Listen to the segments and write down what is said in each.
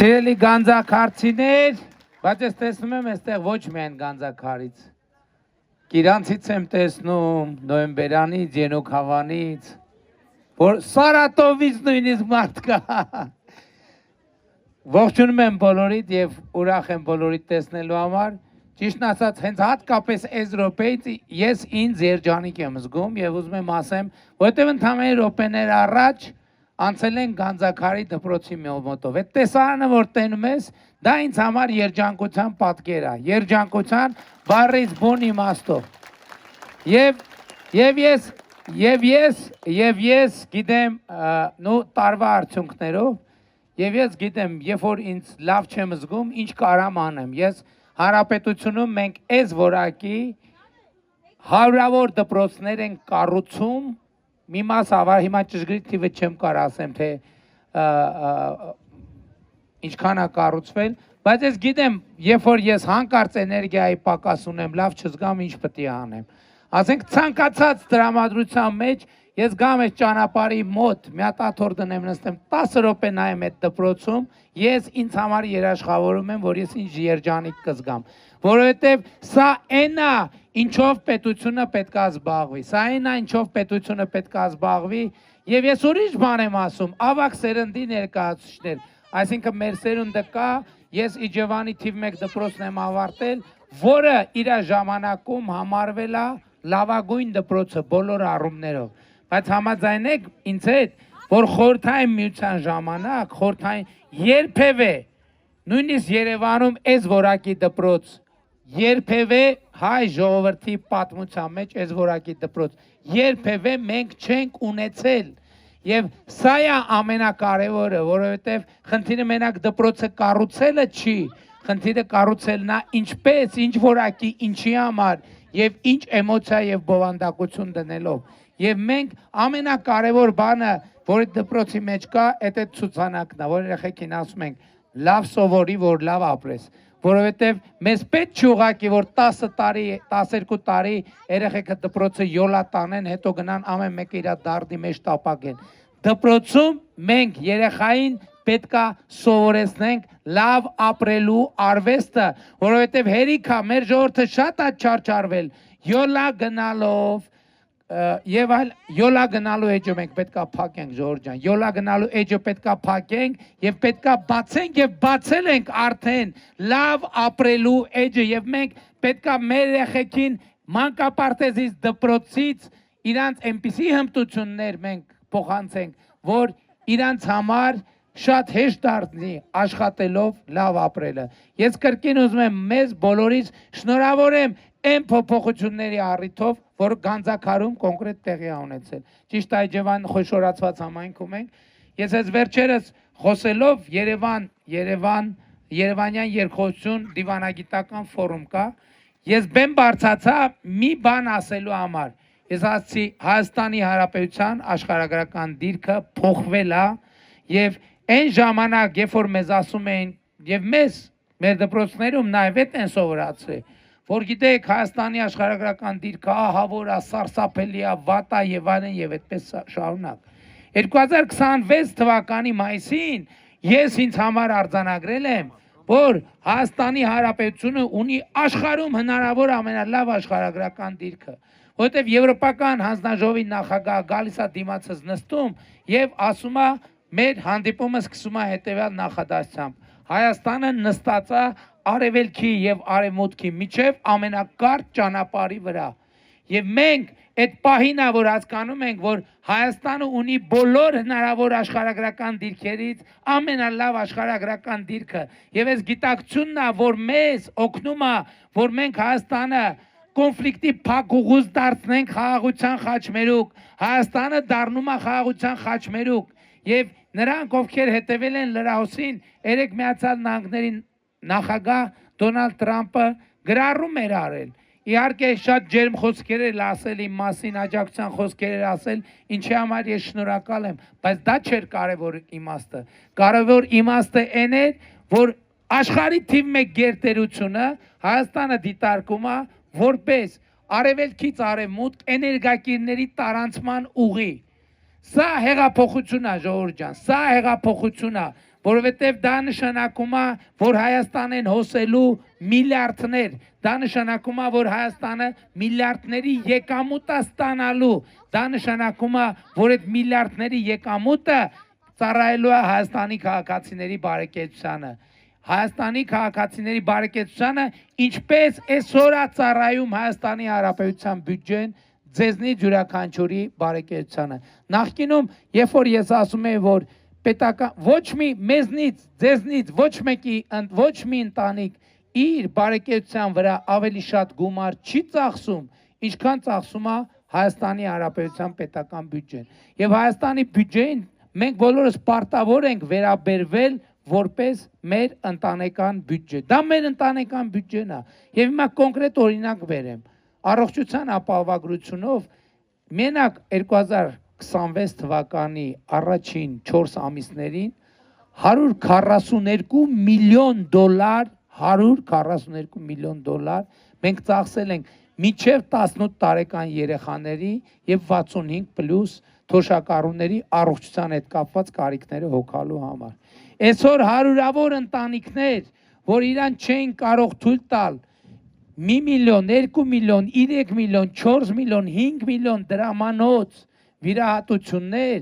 Սիրելի գանձակարցիներ, բայց ես տեսնում եմ այստեղ ոչ միայն գանձակարից, Կիրանցից եմ տեսնում, Նոյեմբերանից, Ենոքավանից, որ Սարատովից նույնիսկ մարդ կա։ Ողջունում եմ բոլորիդ եւ ուրախ եմ բոլորիդ տեսնելու համար։ Ճիշտն ասած, հենց հատկապես այս րոպեից ես ինձ երջանիկ եմ զգում եւ ուզում եմ ասեմ, որովհետեւ ընդամենը րոպեներ առաջ անցել են Գանձակարի դպրոցի մոտով։ Այդ տեսարանը, որ տենում ես, դա ինձ համար երջանկության պատկեր է, երջանկության բառից բուն իմաստով։ Եվ ես գիտեմ, նու տարվա արդյունքներով, եւ ես գիտեմ, երբ որ ինձ լավ չեմ զգում, ինչ կարամ անեմ։ Ես Հանրապետությունում մենք այս որակի հարյուրավոր դպրոցներ են կառուցում, մի մաս ավար հիմա ճշգրիտ թիվը չեմ կարող ասեմ, թե ինչքան է կառուցվել, բայց ես գիտեմ, երբ որ ես հանկարծ էներգիայի պակաս ունեմ, լավ չզգամ, ինչ պետք է անեմ։ Ասենք ցանկացած տրամադրության մեջ ես գամ այս ճանապարհի մոտ, մի հատ աթոռ դնեմ նստեմ 10 րոպե նայեմ այդ դպրոցում, ես ինձ համար երաշխավորում եմ, որ ես ինչ երջանիկ կզգամ, որովհետև սա այն է, ինչով պետությունը պետք է զբաղվի, սա այն է, ինչով պետությունը պետք է զբաղվի, եւ ես ուրիշ բան եմ ասում, ավակ սերնդի ներկայացուցիչներ, այսինքն մեր սերունդը կա, ես Իջևանի թիվ 1 դպրոցն եմ ավարտել, որը իր ժամանակում համարվել է լավագույն դպրոցը բոլոր առումներով, բայց համաձայնեք ինձ հետ, որ խորհրդային միության ժամանակ, երբևէ, նույնիսկ Երևանում այս որակի դպրոց, երբևէ հայ ժողովրդի պատմության մեջ այս որակի դպրոց, երբևէ մենք չենք ունեցել, եւ սա է ամենակարևորը, որովհետեւ խնդիրը մենակ դպրոցը կառուցելը չի, խնդիրը կառուցելն է ինչպես, ինչ որակի, ինչի համար եւ ինչ էմոցիա եւ բովանդակություն դնելով։ Եվ մենք ամենակարևոր բանը, որ դպրոցի մեջ կա, այդ ցուցանակն է, որ երեխեքին ասում ենք, լավ սովորի, որ լավ ապրես, որովհետև մեզ պետք չի ուղղակի, որ 10 տարի, 12 տարի երեխեքը դպրոցը յոլա տանեն, հետո գնան ամեն մեկը իր դարդի մեջ տապակեն։ Դպրոցում մենք երեխային պետքա սովորեցնենք լավ ապրելու արվեստը, որովհետև հերիք է, մեր ժողովուրդը շատ է չարչարվել, յոլա գնալով, եւ այլ յոլա գնալու էջը մենք պետքա փակենք ժողովուրդ ջան, յոլա գնալու էջը պետքա փակենք եւ պետքա բացենք եւ բացել ենք արդեն լավ ապրելու էջը եւ մենք պետքա մեր երեխեքին մանկապարտեզից դպրոցից իրանց այնպիսի հմտություններ մենք փոխանցենք, որ իրանց համար շատ հեշտ դառնի աշխատելով լավ ապրելը։ Ես կրկին ուզում եմ մեզ բոլորից շնորհավորեմ այն փոփոխությունների առիթով, որ Գանձակարում կոնկրետ տեղի ունեցել։ Ճիշտ Իջևան խոշորացված համայնքում ենք։ Ես այս վերջերս խոսելով Երևանյան երկխոսություն դիվանագիտական ֆորում կա։ Ես բեմ բարձացա մի բան ասելու համար։ Ես ասացի Հայաստանի Հանրապետության աշխարհագրական դիրքը փոխվել է եւ այն ժամանակ, երբ որ մեզ ասում էին եւ մեր դպրոցներում նաեւ են սովորացրել, որ գիտեք Հայաստանի աշխարհագրական դիրքը ահավոր է, սարսափելի է, վատ է եւ այլն եւ այդպես շարունակ։ 2026 թվականի մայիսին ես ինձ համար արձանագրել եմ, որ Հայաստանի Հանրապետությունը ունի աշխարհում հնարավոր ամենալավ աշխարհագրական դիրքը, որովհետեւ Եվրոպական հանձնաժողովի նախագահ գալիս է դիմացս նստում եւ ասում է մեր հանդիպումը սկսում է հետևյալ նախադասությամբ. Հայաստանը նստած է արևելքի եւ արևմուտքի միջև ամենակարճ ճանապարհի վրա։ Եվ մենք այդ պահին որ հասկանում ենք, որ Հայաստանը ունի բոլոր հնարավոր աշխարհագրական դիրքերից ամենալավ աշխարհագրական դիրքը, եւ այս գիտակցությունն է, որ մեզ օգնում է, որ մենք Հայաստանը կոնֆլիկտի փակուղուց դարձնենք խաղաղության խաչմերուկ, Հայաստանը դառնում է խաղաղության խաչմերուկ, եւ նրանք, ովքեր հետևել են լրահոսին, երեք Միացյալ Նահանգների նախագահ Դոնալդ Տրամպը գրառում էր արել։ Իհարկե շատ ջերմ խոսքեր էր ասել իմ մասին, աջակցության խոսքեր էր ասել, ինչի համար ես շնորհակալ եմ, բայց դա չէր կարևոր իմաստը։ Կարևոր իմաստը այն էր, որ աշխարհի թիվ 1 գերտերությունը Հայաստանը դիտարկում է որպես արևելքից արևմուտք էներգակիրների տարանցման ուղի։ Սա հեղափոխություն է, ժողովուրդ ջան, սա հեղափոխություն է, որովհետև դա նշանակում է, որ Հայաստանեն հոսելու միլիարդներ, դա նշանակում է, որ Հայաստանը միլիարդների եկամուտ է ստանալու, դա նշանակում է, որ այդ միլիարդների եկամուտը ծառայելու է Հայաստանի քաղաքացիների բարեկեցությանը։ Հայաստանի քաղաքացիների բարեկեցությանը ինչպես այսօր է ծառայում Հայաստանի Հանրապետության բյուջեն ձեզնից յուրաքանչյուրի բարեկեցությանը։ Նախկինում, երբ որ ես ասում եմ, որ պետական ոչ մի մեզնից, ձեզնից ոչ մեկի ոչ մի ընտանիք իր բարեկեցության վրա ավելի շատ գումար չի ծախսում, ինչքան ծախսում է Հայաստանի Հանրապետության պետական բյուջեն։ Եվ Հայաստանի բյուջեին մենք բոլորս պարտավոր ենք վերաբերվել որպես մեր ընտանեկան բյուջե։ Դա մեր ընտանեկան բյուջեն է։ Եվ հիմա կոնկրետ օրինակ բերեմ։ Առողջության ապահովագրությունով մենակ 2026 թվականի առաջին 4 ամիսներին $142 միլիոն 142 միլիոն դոլար մենք ծախսել ենք մինչև 18 տարեկան երեխաների եւ 65+ թոշակառուների առողջության հետ կապված կարիքները հոգալու համար։ Այսօր հարյուրավոր ընտանիքներ, որ իրան չէին կարող թույլ տալ 1 միլիոն, 2 միլիոն, 3 միլիոն, 4 միլիոն, 5 միլիոն դրամանոց վիրահատություններ,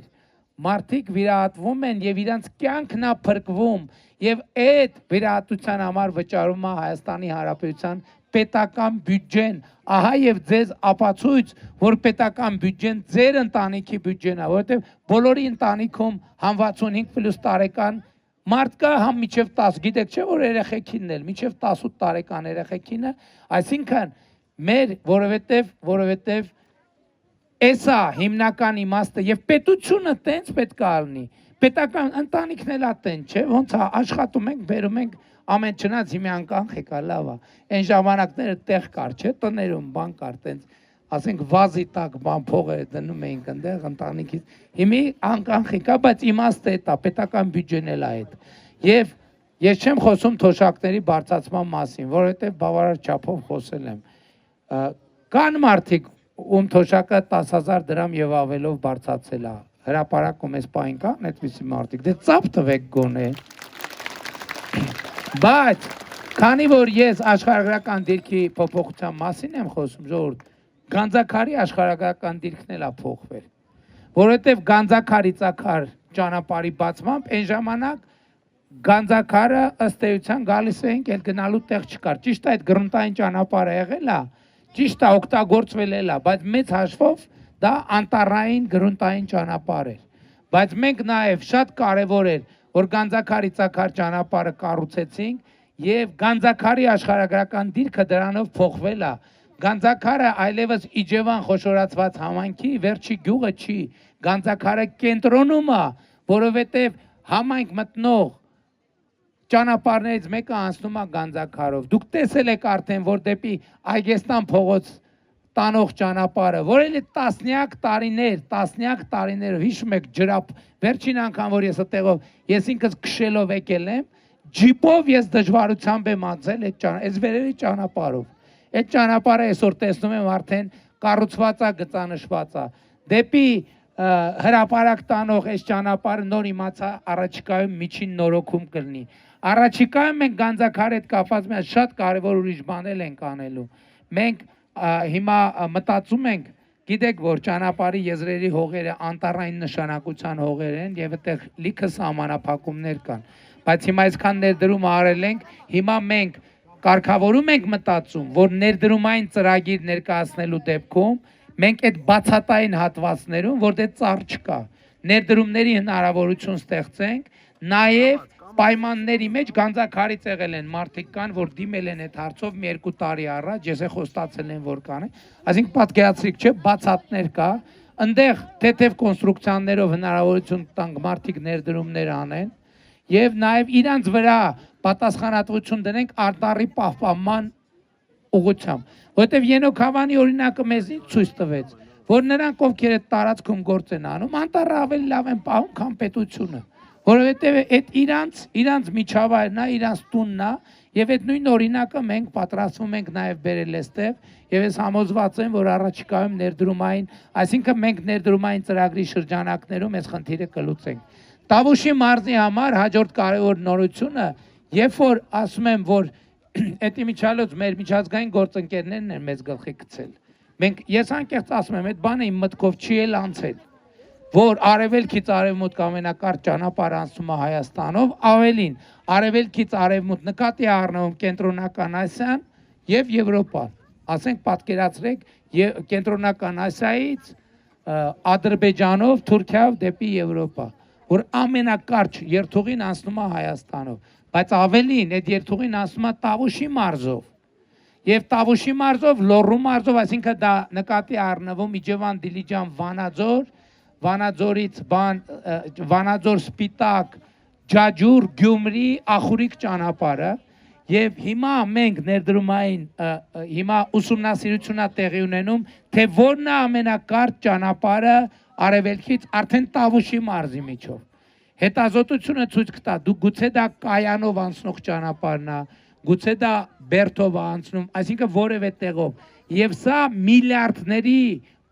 մարդիկ վիրահատվում են եւ իրանց կյանքն է փրկվում եւ այդ վիրահատության համար վճարում է Հայաստանի Հանրապետության պետական բյուջեն։ Ահա եւ ձեզ ապացույց, որ պետական բյուջեն ձեր ընտանիքի բյուջեն է, որովհետեւ բոլորի ընտանիքում համ 65+ տարեկան մարդ կա, համ միջև 10, գիտեք չէ, որ երեխեքինն էլ, միջև 18 տարեկան երեխեքինը, այսինքն մեր, որովհետև էսա հիմնական իմաստը եւ պետությունը տենց պետք է լինի։ Պետական ընտանիքն էլ է տենց, չէ՞, ոնց է աշխատում ենք, բերում ենք ամեն չնայած հիմա անկախ եկա, լավ է։ Այն ժամանակները տեղ կար, չէ՞, տներում բան կար, տենց ասենք վազի տակ բան փողերը դնում էինք այնտեղ ընտանիքից։ Հիմի անկախ եկա, բայց իմաստը է դա, պետական բյուջեն էլ է այդ։ Եվ ես չեմ խոսում թոշակների բարձրացման մասին, որովհետեւ բավարար չափով խոսել եմ։ Կան մարդիկ ում թոշակը 10,000 դրամ եւ ավելով բարձրացել է։ Հրապարակում էս պայն կան այդպիսի մարդիկ։ Դե ծափ տվեք գոնե։ Բայց քանի որ ես աշխարհագրական դիրքի փոփոխության մասին եմ խոսում, ժողովուրդ, Գանձաքարի աշխարհագրական դիրքն էլ է փոխվել։ Որովհետեւ Գանձաքարի ցակար ճանապարհի բացմամբ այն ժամանակ Գանձաքարը ըստ էության գալիս էինք, էլ գնալու տեղ չկար։ Ճիշտ է, այդ գրունտային ճանապարհը եղել է, ճիշտ է, օգտագործվել է, բայց մեծ հաշվով դա անտառային գրունտային ճանապարհ էր։ Բայց մենք նաև շատ կարևոր էր, որ Գանձաքարի ցակար ճանապարհը կառուցեցինք եւ Գանձաքարի աշխարհագրական դիրքը դրանով փոխվել է։ Գանձաքարը այլևս Իջևան խոշորացված համայնքի վերջի գյուղը չի, Գանձաքարը կենտրոնում է, որովհետեւ համայնք մտնող ճանապարհներից մեկը անցնում է Գանձաքարով։ Դուք տեսել եք արդեն, որ դեպի Այգեստան փողոց տանող ճանապարհը, որ էլի տասնյակ տարիներ, հիշում եք ջրապ, վերջին անգամ որ ես այդտեղով, ես ինքս քշելով եկել եմ, ջիպով ես դժվարությամբ եմ անցել այս վերևի ճանապարհով։ Այդ ճանապարհը այսօր տեսնում եմ արդեն կառուցված է, գծանշված է։ Դեպի հրապարակ տանող այս ճանապարհը նոր իմացա առաջիկայում միջին նորոգում կլինի։ Առաջիկայում մենք Գանձաքարի հետ կապված մի շատ կարևոր ուրիշ բաներ ենք անելու։ Մենք հիմա մտածում ենք, գիտեք որ ճանապարհի եզրերի հողերը անտառային նշանակության հողեր են եւ այդտեղ լիքը սահմանափակումներ կան։ Բայց հիմա այսքան ներդրում արել ենք, հիմա մենք կարգավորում ենք մտածում, որ ներդրումային ծրագիր ներկայացնելու դեպքում մենք այդ բացատային հատվածներում, որտեղ ծառ չկա, ներդրումների հնարավորություն ստեղծենք, նաև պայմանների մեջ Գանձաքարից եղել են մարդիկ կան, որ դիմել են այդ հարցով մի 2 տարի առաջ, ես խոստացել եմ, որ կան, այսինքն պատկերացրիք չէ, բացատներ կա, այնտեղ թեթև կոնստրուկցիաներով հնարավորություն տանք մարդիկ ներդրումներ անեն եւ նաեւ իրանց վրա պատասխանատվություն դնենք արտարի պահպանման ուղղությամբ, որտեվ Ենոք Հավանի օրինակը մեզ ցույց տվեց, որ նրանք ովքեր այդ տարածքում գործ են անում, անտառը ավելի լավ են պահում, քան պետությունը, որովհետև այդ իրանց միջավայրն է, իրանց տունն է, եւ այդ նույն օրինակը մենք պատրաստվում ենք նաեւ բերել այստեղ, եւ ես համոզված եմ, որ առաջիկայում ներդրումային, այսինքն մենք ներդրումային ծրագրի շրջանակներում այս խնդիրը կլուծենք։ Տավուշի մարզի համար հաջորդ կարևոր նորությունը, երբ որ ասում եմ, որ այդ իմիջիալոց մեր միջազգային գործընկերներն են մեզ գլխի գցել։ Մենք ես անկեղծ ասում եմ, այդ բանը իմ մտքով չի էլ անցել, որ արևելքից արևմուտք ամենակարճ ճանապարհ անցնում է Հայաստանով, ավելին արևելքից արևմուտք նկատի առնվում կենտրոնական Ասիան եւ Եվրոպան։ Ասենք պատկերացրեք կենտրոնական Ասիայից Ադրբեջանով, Թուրքիայով դեպի Եվրոպա, որ ամենակարճ երթուղին անցնում է Հայաստանով, բայց ավելին այդ երթուղին անցնում է Տավուշի մարզով։ Եվ Տավուշի մարզով, Լոռու մարզով, այսինքն դա նկատի առնվում Իջևան, Դիլիջան, Վանաձոր, Վանաձորից Վանաձոր, Սպիտակ, Ջաջուր, Գյումրի, Ախուրիկ ճանապարհը, եւ հիմա մենք ներդրումային հիմա ուսումնասիրությունա տեղի ունենում, թե որն է ամենակարճ ճանապարհը արևելքից արդեն Տավուշի մարզի միջով։ Հետազոտությունը ցույց կտա, դու գուցե դա Կայանով անցնող ճանապարհն է, գուցե դա Բերթով անցնում, այսինքն որևէ տեղով, եւ սա միլիարդների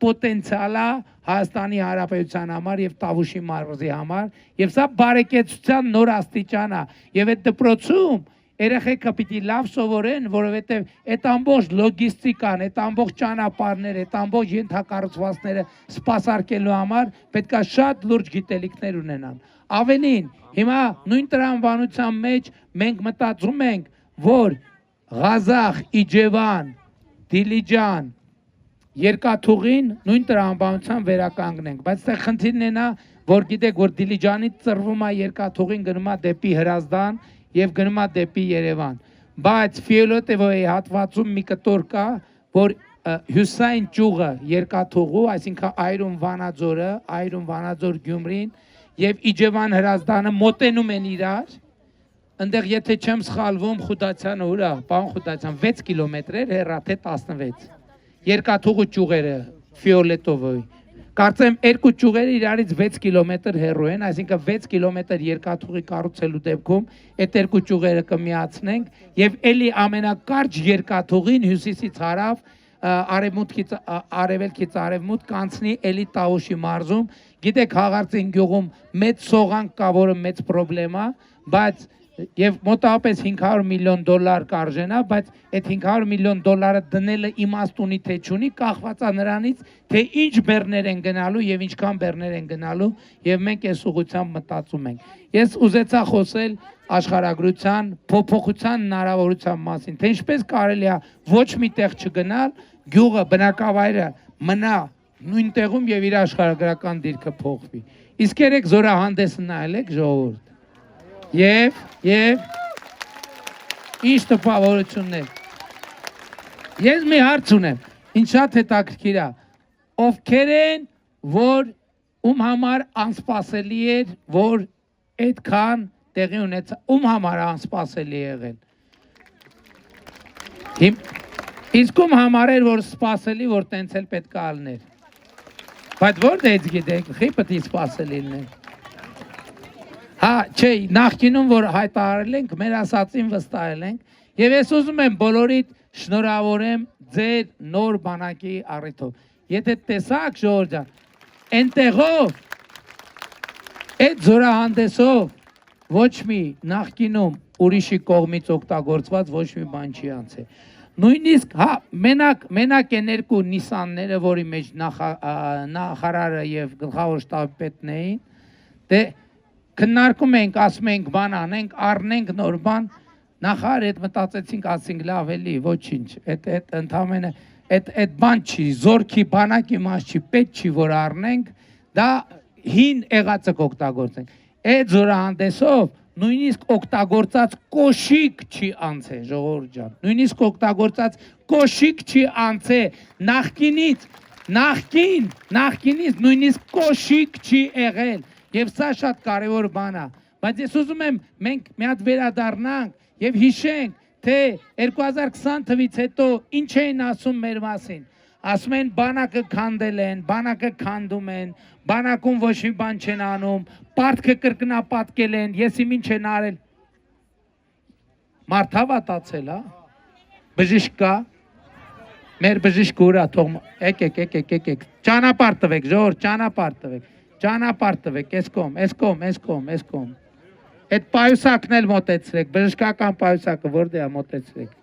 պոտենցիալ է Հայաստանի Հանրապետության համար եւ Տավուշի մարզի համար, եւ սա բարեկեցության նոր աստիճան է, եւ այդ դպրոցում երեխեքը պիտի լավ սովորեն, որովհետեւ այդ ամբողջ լոգիստիկան, այդ ամբողջ ճանապարհները, այդ ամբողջ ենթակառուցվածքները սպասարկելու համար պետքա շատ լուրջ գիտելիքներ ունենան։ Ավելին, հիմա նույն տրամաբանության մեջ մենք մտածում ենք, որ Ղազախ, Իջևան, Դիլիջան երկաթուղին նույն տրամաբանության վերականգնենք, բայց այստեղ խնդիրն է նա, որ գիտեք, որ Դիլիջանից ծռվում է երկաթուղին գնում է դեպի Հրազդան եւ գնում է դեպի Երևան, բայց Ֆիոլետովոյի հատվածում մի կտոր կա, որ հյուսային ճյուղը երկաթուղու, այսինքն Այրուն Վանաձորը, Այրուն Վանաձոր Գյումրին եւ Իջևան Հրազդանը մոտենում են իրար, այնտեղ եթե չեմ սխալվում Խուդացյանը ուրա, պարոն Խուդացյան 6 կիլոմետր էր հեռա, թե 16 երկաթուղու ճյուղերը Ֆիոլետովոյի։ Կարծեմ երկու ճյուղերը իրարից 6 կիլոմետր հեռու են, այսինքն 6 կիլոմետր երկաթուղի կառուցելու դեպքում այդ երկու ճյուղերը կմիացնենք եւ էլի ամենակարճ երկաթուղին հյուսիսից հարավ, արևմուտքից արևելքից արևմուտք կանցնի էլի Տավուշի մարզում։ Գիտեք, Հաղարծին գյուղում մեծ սողանք կա, որը մեծ պրոբլեմ է, բայց եւ մոտավորապես $500 միլիոն կարժենա, բայց այդ $500 միլիոն դնելը իմաստ ունի թե չունի, կախված է նրանից, թե ինչ բեռներ են գնալու եւ ինչքան բեռներ են գնալու, եւ մենք այս ուղղությամբ մտածում ենք։ Ես ուզեցա խոսել աշխարհագրության փոփոխության հնարավորության մասին, թե ինչպես կարելի է ոչ մի տեղ չգնալ, գյուղը, բնակավայրը մնա նույն տեղում եւ իր աշխարհագրական դիրքը փոխվի։ Իսկ երեք զորահանդեսը նայել եք, ժողովուրդ։ Եվ ինչ տպավորություններ։ Ես մի հարց ունեմ, ինչ շատ հետաքրքիր է, ովքեր են, որ ում համար անսպասելի էր, որ այդքան տեղի ունեցա, ում համար անսպասելի եղել։ Իսկ ում համար էր, որ սպասելի, որ տենց էլ պետք է ալներ։ Բայց որտե՞ց գիտեք, խի պետք է սպասելի լիներ։ Հա, չէ, նախկինում որ հայտարարել ենք, մեր ասածին վստահել ենք, եւ ես ուզում եմ բոլորիդ շնորհավորեմ ձեր նոր բանակի առիթով։ Եթե տեսակ ժողովուրդ ջան, այնտեղով այդ զորահանդեսով ոչ մի նախկինում ուրիշի կողմից օգտագործված ոչ մի բան չի անցել։ Նույնիսկ, հա, մենակ են երկու Նիսանները, որի մեջ նախարարը եւ գլխավոր շտաբի պետն էին, դե քննարկում ենք, ասում ենք բան անենք, առնենք նոր բան, նախարար այդ մտածեցինք, ասենք լավ էլի, ոչինչ, այդ ընդամենը այդ բան չի, զորքի բանակի մաս չի, պետք չի որ առնենք, դա հին եղածը կօգտագործենք։ Այդ զորահանդեսով նույնիսկ օգտագործած կոշիկ չի անցել, ժողովուրդ ջան, նույնիսկ օգտագործած կոշիկ չի անցել, նախկինից նույնիսկ կոշիկ չի եղել, եւ սա շատ կարևոր բան է, բայց ես ուզում եմ մենք մի հատ վերադառնանք եւ հիշենք, թե 2020 թվականից հետո ինչ էին ասում մեր մասին, ասում են բանակը քանդել են, բանակը քանդում են, բանակում ոչ մի բան չեն անում, պարտքը կրկնապատկել են, ես իմ ինչ են արել։ Մարդավատացել, հա։ Բժիշկ կա։ Մեր բժիշկը ուրա թող եկեք, ճանապարհ տվեք, ժողովուրդ, ճանապարհ տվեք։ ճանապարհ տվեք, այս կողմ։ Այդ պայուսակն էլ մոտեցրեք, բժշկական պայուսակը որտե՞ղ է մոտեցրեք։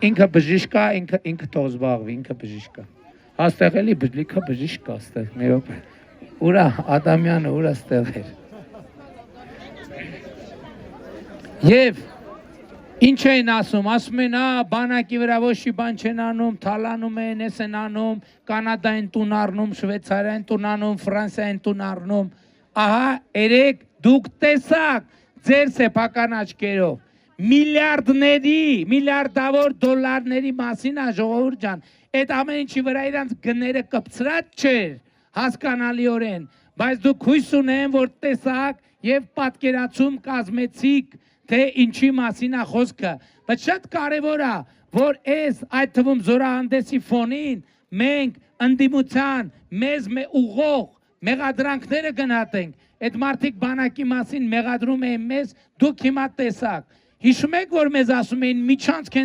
Ինքը բժիշկ է, ինքը թող զբաղվի, ինքը բժիշկ է։ Աստեղ էլի բժիշկը բժիշկ է աստեղ, մի րոպե։ Ուրա Ադամյանը ուրա ստեղ էր։ Եվ ինչ էին ասում են, բանակի վրա ոչ մի բան չեն անում, թալանում են, էս են անում, Կանադային տուն առնում, Շվեյցարիային տուն անում, Ֆրանսիային տուն առնում։ Ահա, երեք դուք տեսաք ձեր սեփական աչքերով միլիարդավոր դոլարների մասին ժողովուրդ ջան, այդ ամեն ինչի վրա իրանց գները կպցրած չէր, հասկանալիորեն, բայց դուք հույս ունեմ, որ տեսաք եւ պատկերացում կազմեցիք, թե ինչի մասին է խոսքը, բայց շատ կարևոր է, որ այդ թվում զորահանդեսի ֆոնին մենք ընդդիմության մեզ ուղղող մեղադրանքները գնահատենք, այդ մարդիկ բանակի մասին մեղադրում էին մեզ, դուք հիմա տեսաք։ Հիշում եք, որ մեզ ասում էին միջանցք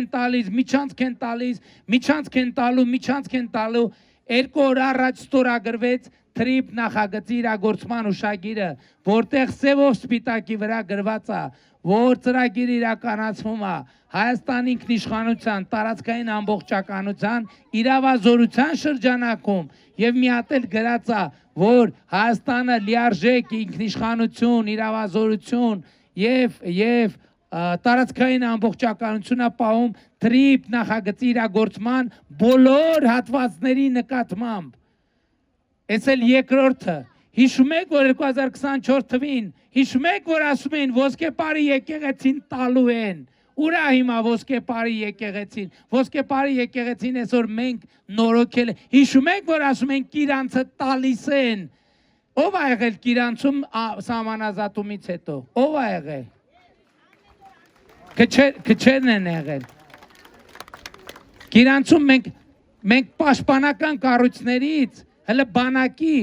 են տալու, 2 օր առաջ ստորագրվեց թրիփ նախագծի իրագործման ուշագիրը, որտեղ սևով սպիտակի վրա գրված է, որ ծրագիրը իրականացվում է Հայաստանի ինքնիշխանության, տարածքային ամբողջականության, իրավազորության շրջանակում եւ մի հատ էլ գրած է, որ Հայաստանը լիարժեք ինքնիշխանություն, իրավազորություն եւ տարածքային ամբողջականությունը պահում թրիփ նախագծի իրագործման բոլոր հատվածների նկատմամբ։ Այս էլ երկրորդը։ Հիշում եք, որ 2024 թվին, հիշում եք, որ ասում էին ոսկեպարի եկեղեցին տալու են։ Ուրա հիմա ոսկեպարի եկեղեցին այսօր մենք նորոգել ենք։ Հիշում եք, որ ասում են Կիրանցը տալիս են։ Ո՞վ ա եղել Կիրանցում սահմանազատումից հետո։ Ո՞վ ա եղել։ Քչերն են եղել։ Կիրանցում մենք պաշտպանական կառույցներից հələ բանակի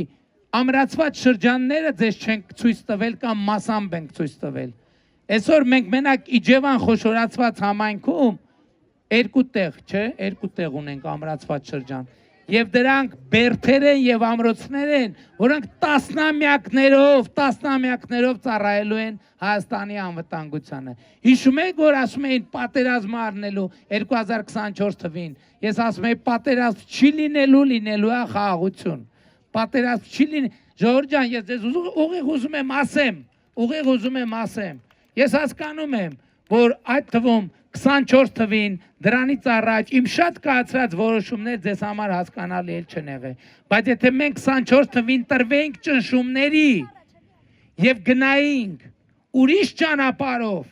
ամրացված շրջանները ձեզ չենք ցույց տվել կամ մասամբ ենք ցույց տվել։ Այսօր մենք մենակ Իջևան խոշորացված համայնքում 2 տեղ ունենք ամրացված շրջան։ Եվ դրանք բերդեր են եւ ամրոցներ են, որոնք տասնամյակներով ծառայելու են Հայաստանի անվտանգությանը։ Հիշում եք, որ ասում էին պատերազմ առնելու 2024 թվին։ Ես ասում եմ պատերազմ չի լինելու է խաղաղություն։ Պատերազմ չի լինի։ Ժողովուրդ ջան, ես ձեզ ուղիղ ուզում եմ ասեմ։ Ես հասկանում եմ, որ այդ թվում 24 թվին դրանից առաջ իմ շատ կայացրած որոշումներ ձեզ համար հասկանալի էլ չեն եղել, բայց եթե մենք 24 թվին տրվեինք ճնշումների եւ գնայինք ուրիշ ճանապարհով,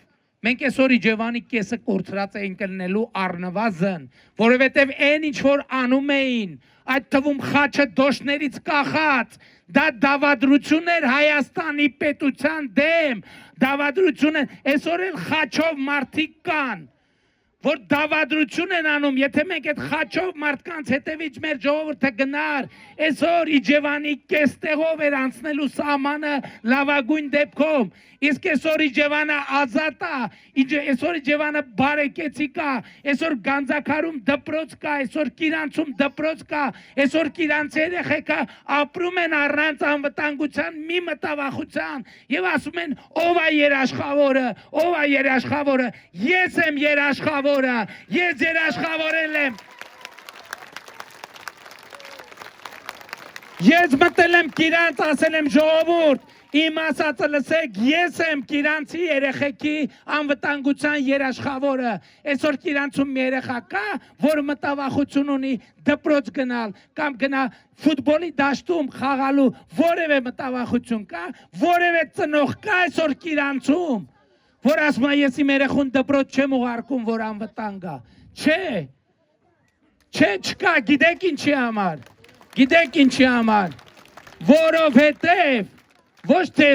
մենք այսօր Իջևանի կեսը կորցրած էինք լինելու առնվազն, որովհետեւ այն ինչ որ անում էին, այդ թվում խաչը դոշներից կախած, դա դավադրություն էր Հայաստանի պետության դեմ, դավադրություն են, այսօր էլ խաչով մարդիկ կան, որ դավադրություն են անում, եթե մենք այդ խաչով մարդկանց հետևից մեր ժողովուրդը գնար, այսօր Իջևանի կես տեղով էր անցնելու սահմանը լավագույն դեպքում, իսկ այսօր Իջևանը ազատ է, այսօր Իջևանը բարեկեցիկ է, այսօր Գանձակարում դպրոց կա, այսօր Կիրանցում դպրոց կա, այսօր Կիրանցի երեխեքը ապրում են առանց անվտանգության մի մտավախության եւ ասում են ով է երաշխավորը, ես եմ երաշխավորը, ես երաշխավորել եմ, ես մտել եմ Կիրանց, ասել եմ ժողովուրդ, իմ ասածը լսեք, ես եմ Կիրանցի երեխեքի անվտանգության երաշխավորը, այսօր Կիրանցում մի երեխա կա, որ մտավախություն ունի դպրոց գնալ, կամ գնա ֆուտբոլի դաշտում խաղալու, որևէ մտավախություն կա, որևէ ծնող կա այսօր Կիրանցում, որ ասում է ես իմ երեխուն դպրոց չեմ ուղարկում, որ անվտանգ է, չկա, գիտեք ինչի համար, որովհետև ոչ թե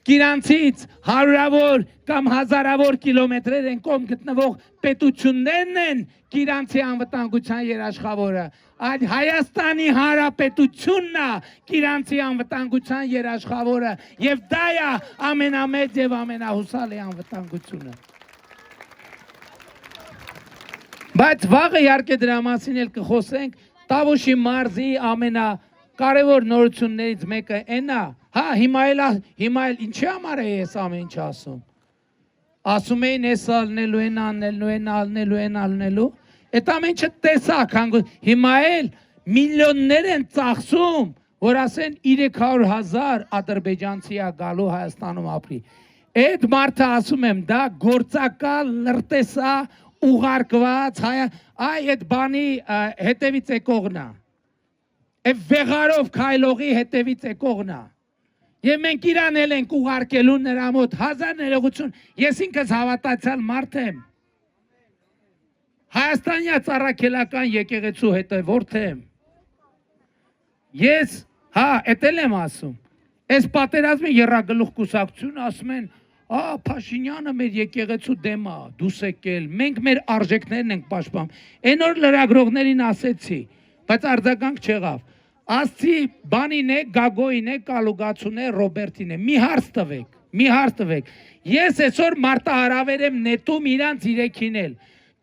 Կիրանցից հարյուրավոր կամ հազարավոր կիլոմետրեր են կողմ գտնվող պետություններն են Կիրանցի անվտանգության երաշխավորը, այլ Հայաստանի Հանրապետությունն է Կիրանցի անվտանգության երաշխավորը եւ դա է ամենամեծ եւ ամենահուսալի անվտանգությունը։ Բայց վաղը իհարկե դրա մասին էլ կխոսենք, Տավուշի մարզի ամենակարևոր նորություններից մեկը այն է, հա, հիմա էլ ինչի համար է ես ամեն ինչ ասում։ Ասում էին ես ալնելու են ալնելու, այդ ամեն ինչը տեսակ, հիմա էլ միլիոններ են ծախսում, որ ասեն 300,000 ադրբեջանցի է գալու Հայաստանում ապրի։ Այդ մարդը ասում եմ, դա գործակալ, լրտեսա, ուղարկված, այդ բանի հետևից եկողն է, այդ վեղարով քայլողի հետևից եկողն է։ Եվ մենք իրան էլ ենք ուղարկելու նրա մոտ, հազար ներողություն, ես ինքս հավատացյալ մարդ եմ, Հայաստանյաց առաքելական եկեղեցու հետևորդ եմ, ես, հա, էդ էլ եմ ասում, այս պատերազմի եռագլուխ կուսակցությունը ասում են, Փաշինյանը մեր եկեղեցու դեմ է, դուս եկել, մենք մեր արժեքներն ենք պաշտպանում, այն օր լրագրողներին ասեցի, բայց արձագանք չեղավ, ասցի բանին է, Գագոին է, Կալուգացուն է, Ռոբերտին է, մի հարց տվեք, ես այսօր մարտահրավեր եմ նետում իրանց իրեքին էլ,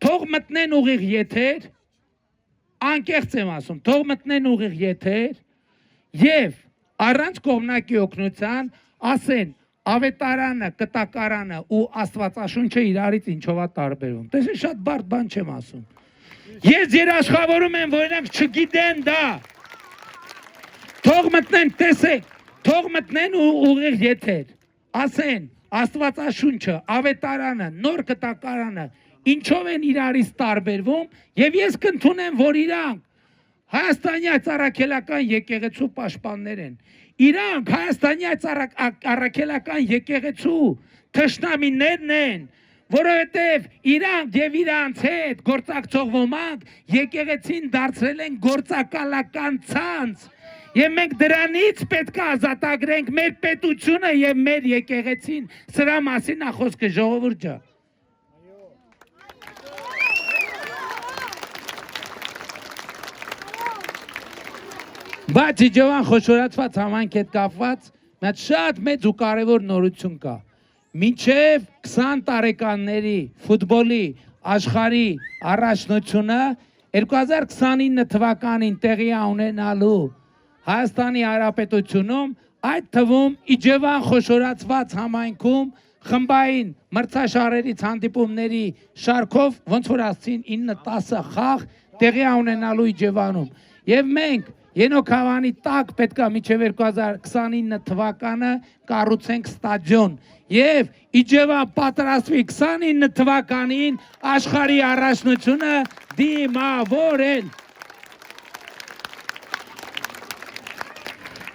թող մտնեն ուղիղ եթեր, անկեղծ եմ ասում, թող մտնեն ուղիղ եթեր և առանց կողմնակի օգնության ասեն ավետարանը, կտակարանը ու աստվածաշունչը իրարից ինչով է տարբերվում, տեսեք շատ բարդ բան չեմ ասում, ես երաշխավորում եմ, որ իրանք չգիտեն դա, թող մտնեն, տեսեք, թող մտնեն ու ուղիղ եթեր, ասեն աստվածաշունչը, ավետարանը, նոր կտակարանը ինչով են իրարից տարբերվում և ես կընդունեմ, որ իրանք Հայաստանյաց առաքելական եկեղեցու պաշտպաններ են, իրանք Հայաստանյաց առաքելական եկեղեցու թշնամիներն են, որովհետև իրանք և իրանց հետ գործակցող ոմանք եկեղեցին դարձրել են գործակալական ցանց և մենք դրանից պետք է ազատագրենք մեր պետությունը և մեր եկեղեցին, սրա մասին է խոսքը ժողովուրդ ջան։ Բայց իջևան խոշորացված համայնք հետ կապված մեծ շատ մեծ ու կարևոր նորություն կա։ Մինչև 20 տարեկանների ֆուտբոլի աշխարհի առաջնությունը 2029 թվականին տեղի է ունենալու Հայաստանի Հանրապետությունում, այդ թվում Իջևան խոշորացված համայնքում խմբային մրցաշարերից հանդիպումների շարքով ոնց որ ասցին 9-10 խաղ տեղի է ունենալու Իջևանում։ Եվ մենք Ենոք Հավանի տակ պետք է մինչև 2029 թվականը կառուցենք ստադիոն և Իջևան պատրաստվի 29 թվականին աշխարհի առաջնությունը դիմավորել։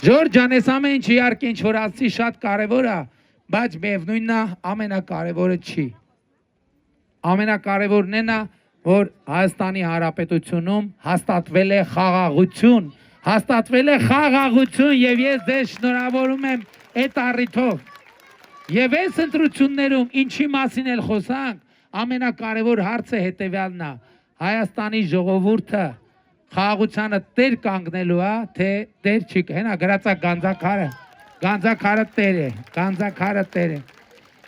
Ժորժ ջան, այս ամեն ինչ իհարկե ինչ որ ասցի շատ կարևոր է, բայց միևնույնն է ամենակարևորը չի։ Ամենակարևորն այն է, որ Հայաստանի Հանրապետությունում հաստատվել է խաղաղություն և ես ձեզ շնորհավորում եմ այդ առիթով։ Եվ այս ընտրություններում ինչի մասին էլ խոսանք, ամենակարևոր հարցը հետևյալն է, Հայաստանի ժողովուրդը խաղաղությանը տեր կանգնելու է, թե տեր չի, հենա գրած է գանձաքարը տեր է։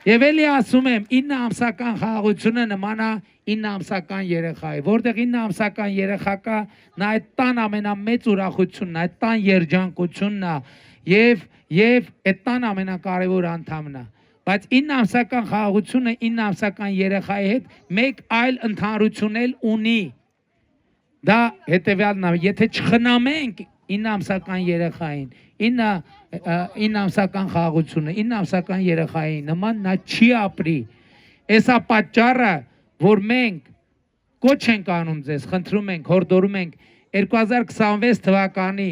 Եվ էլի ասում եմ, 9 ամսական խաղաղությունը նման է 9 ամսական երեխայի, որտեղ 9 ամսական երեխա կա, նա այդ տան ամենամեծ ուրախությունն է, այդ տան երջանկությունն է և այդ տան ամենակարևոր անդամն է։ Բայց 9 ամսական խաղաղությունը 9 ամսական երեխայի հետ մեկ այլ ընդհանրություն էլ ունի։ Դա հետևյալն է, եթե չխնամենք 9 ամսական երեխային, 9 ամսական խաղաղությունը, 9 ամսական երեխայի նման նա չի ապրի։ Էսա պատճառը, որ մենք կոչ ենք անում ձեզ, խնդրում ենք, հորդորում ենք 2026 թվականի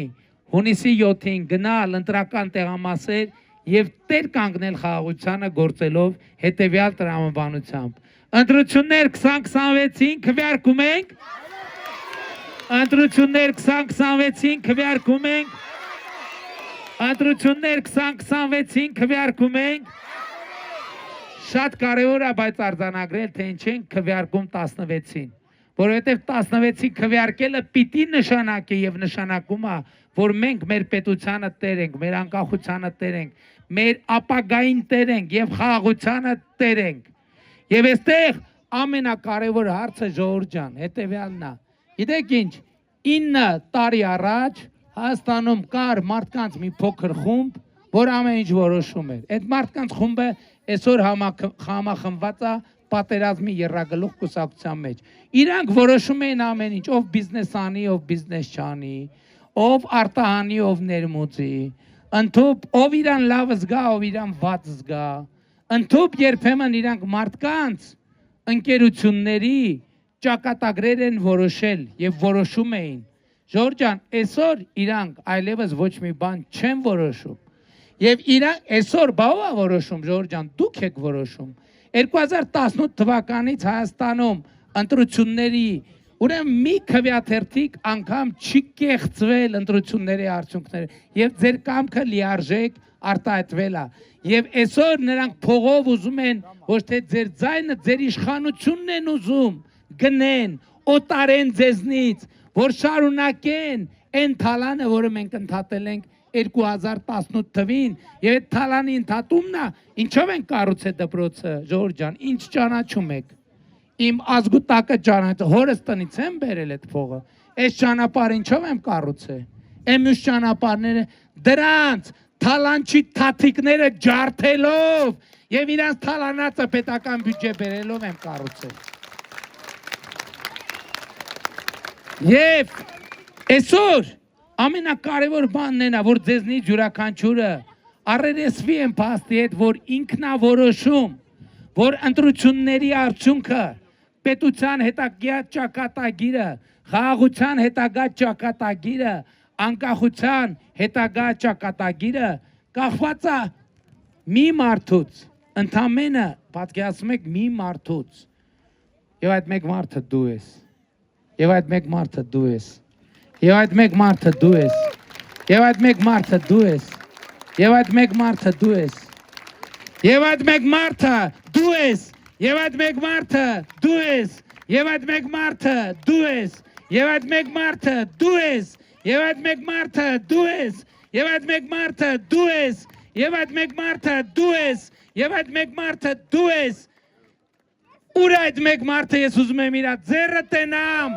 հունիսի 7-ին գնալ ընտրական տեղամասեր և տեր կանգնել խաղաղությանը գործելով հետևյալ տրամաբանությամբ։ Ընտրություններ 2026-ին քվեարկում ենք, ընտրություններ 2026-ին քվեարկում ենք, ընտրություններ 2026-ին քվեարկում ենք, շատ կարևոր է բայց արձանագրել, թե ինչ ենք քվեարկում 16-ին, որովհետև 16-ի քվեարկելը պիտի նշանակի և նշանակում է, որ մենք մեր պետությանը տեր ենք, մեր անկախությանը տեր ենք, մեր ապագային տեր ենք և խաղաղությանը տեր ենք։ Եվ այստեղ ամենակարևոր հարցը ժողովուրդ ջան, հետևյալն է։ Գիտեք ինչ, 9 տարի առաջ Հայաստանում կար մարդկանց մի փոքր խումբ, որ ամեն ինչ որոշում էր։ Այդ մարդկանց խումբը այսօր համախմբված է պատերազմի երրագլուխ կուսակցության մեջ։ Իրանք որոշում էին ամեն ինչ, ով բիզնես անի, ով բիզնես չանի, ով արտահանի, ով ներմուծի, ընդհանուր ով իրան լավ զգա, ով իրան վատ զգա, ընդհանուր երբեմն իրանք մարդկանց ընկերությունների ճակատագրեր են որոշել եւ որոշում էին։ Ժողովուրդ ջան, այսօր իրանք այլևս ոչ մի բան չեն որոշում։ Եվ իրանք այսօր բավ է որոշում, ժողովուրդ ջան, դուք եք որոշում։ 2018 թվականից Հայաստանում ընտրությունների, ուրեմն մի քվեաթերթիկ անգամ չի կեղծվել ընտրությունների արդյունքները եւ ձեր կամքը լիարժեք արտահայտվել է։ Եվ այսօր նրանք փողով ուզում են ոչ թե ձեր ձայնը, ձեր իշխանությունն են ուզում գնեն, օտարեն ձեզնից, որ շարունակեն այն թալանը, որը մենք ընդհատել ենք 2018 թվին, եւ այդ թալանի ընդհատումն է, ինչով են կառուցել դպրոցը, ժողովուրդ ջան, ինչ ճանաչում եք։ Իմ ազգուտակը ճանաչ, հորս տնից եմ բերել այդ փողը։ Այս ճանապարհը ինչով եմ կառուցել։ Այն մյուս ճանապարհները դրանց թալանչի թաթիկները ջարդելով եւ իրանց թալանածը պետական բյուջե բերելով եմ կառուցել։ Եվ այսօր ամենակարևոր բանն է, որ ձեզնից յուրաքանչյուրը առերեսվի են փաստի հետ, որ ինքնավորոշում, որ ընտրությունների արդյունքը պետության հետագա ճակատագիրը, խաղաղության հետագա ճակատագիրը, անկախության հետագա ճակատագիրը կախված է մի մարդուց, ընդամենը պատկերացնում եք մի մարդուց, եւ այդ մեկ մարդը դու ես, եւ այդ մեկ մարդը դու ես, եւ այդ մեկ մարդը դու ես, եւ այդ մեկ մարդը դու ես, եւ այդ մեկ մարդը դու ես, եւ այդ մեկ մարդը դու ես, եւ այդ մեկ մարդը դու ես, եւ այդ մեկ մարդը դու ես, եւ այդ մեկ մարդը դու ես, եւ այդ մեկ մարդը դու ես, եւ այդ մեկ մարդը դու ես, եւ այդ մեկ մարդը դու ես, եւ այդ մեկ մարդը դու ես։ Ուր այդ մեկ մարդը ես ուզում եմ իրա ձեռը տենամ։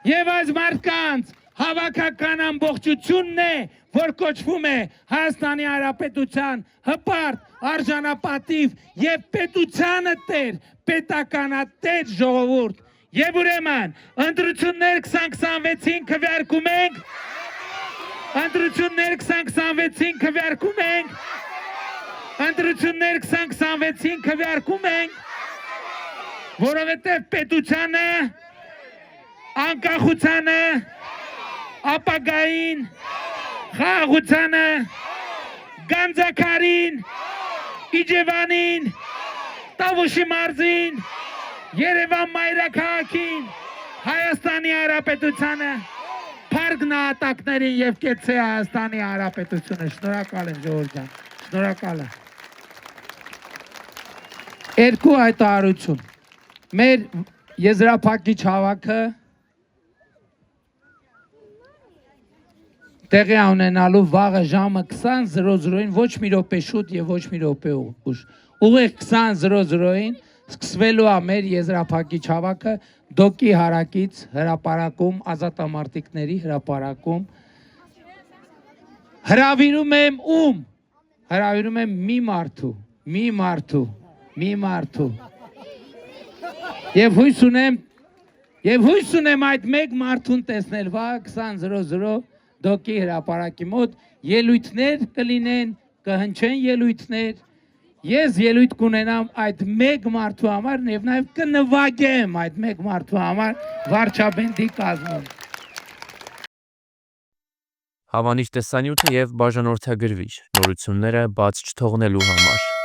Եվ այս մարդկանց հավաքական ամբողջությունն է, որ կոչվում է Հայաստանի Հանրապետության հպարտ, արժանապատիվ եւ պետությանը տեր, պետականատեր ժողովուրդ։ Եվ ուրեմն ընտրություններ 2026-ին քվեարկում ենք, ընտրություններ 2026-ին քվեարկում ենք, ընտրություններ 2026-ին քվեարկում ենք, որովհետեւ պետությանը, անկախությանը, ապագային, խաղաղությանը, Գանձակարին, Իջևանին, Տավուշի մարզին, Երևան մայրաքաղաքին, Հայաստանի Հանրապետությանը, փառք նահատակներին եւ կեցե Հայաստանի Հանրապետությունը։ Շնորհակալ եմ ժողովուրդ ջան, շնորհակալ եմ։ Երկու հայտարարություն։ Մեր եզրափակիչ հավաքը տեղի ունենալու վաղը ժամը 20:00-ին, ոչ մի րոպե շուտ եւ ոչ մի րոպե ուշ։ Ուղիղ 20:00-ին սկսվելու է մեր եզրափակիչ հավաքը Դոկի հարակից հրապարակում, ազատամարտիկների հրապարակում։ Հրավիրում եմ ում։ Հրավիրում եմ մի մարդու։ Եվ հույս ունեմ այդ մեկ մարդուն տեսնել վաղ 20:00 Դոկի հրապարակի մոտ ելույթներ կլինեն, կհնչեն ելույթներ, ես ելույթ կունենամ այդ մեկ մարդու համար եւ նաեւ կնվագեմ այդ մեկ մարդու համար վարչաբենդի կազմում։ Հավանիչ տեսանյութը եւ բաժանորդագրվիչ նորությունները բաց չթողնելու համար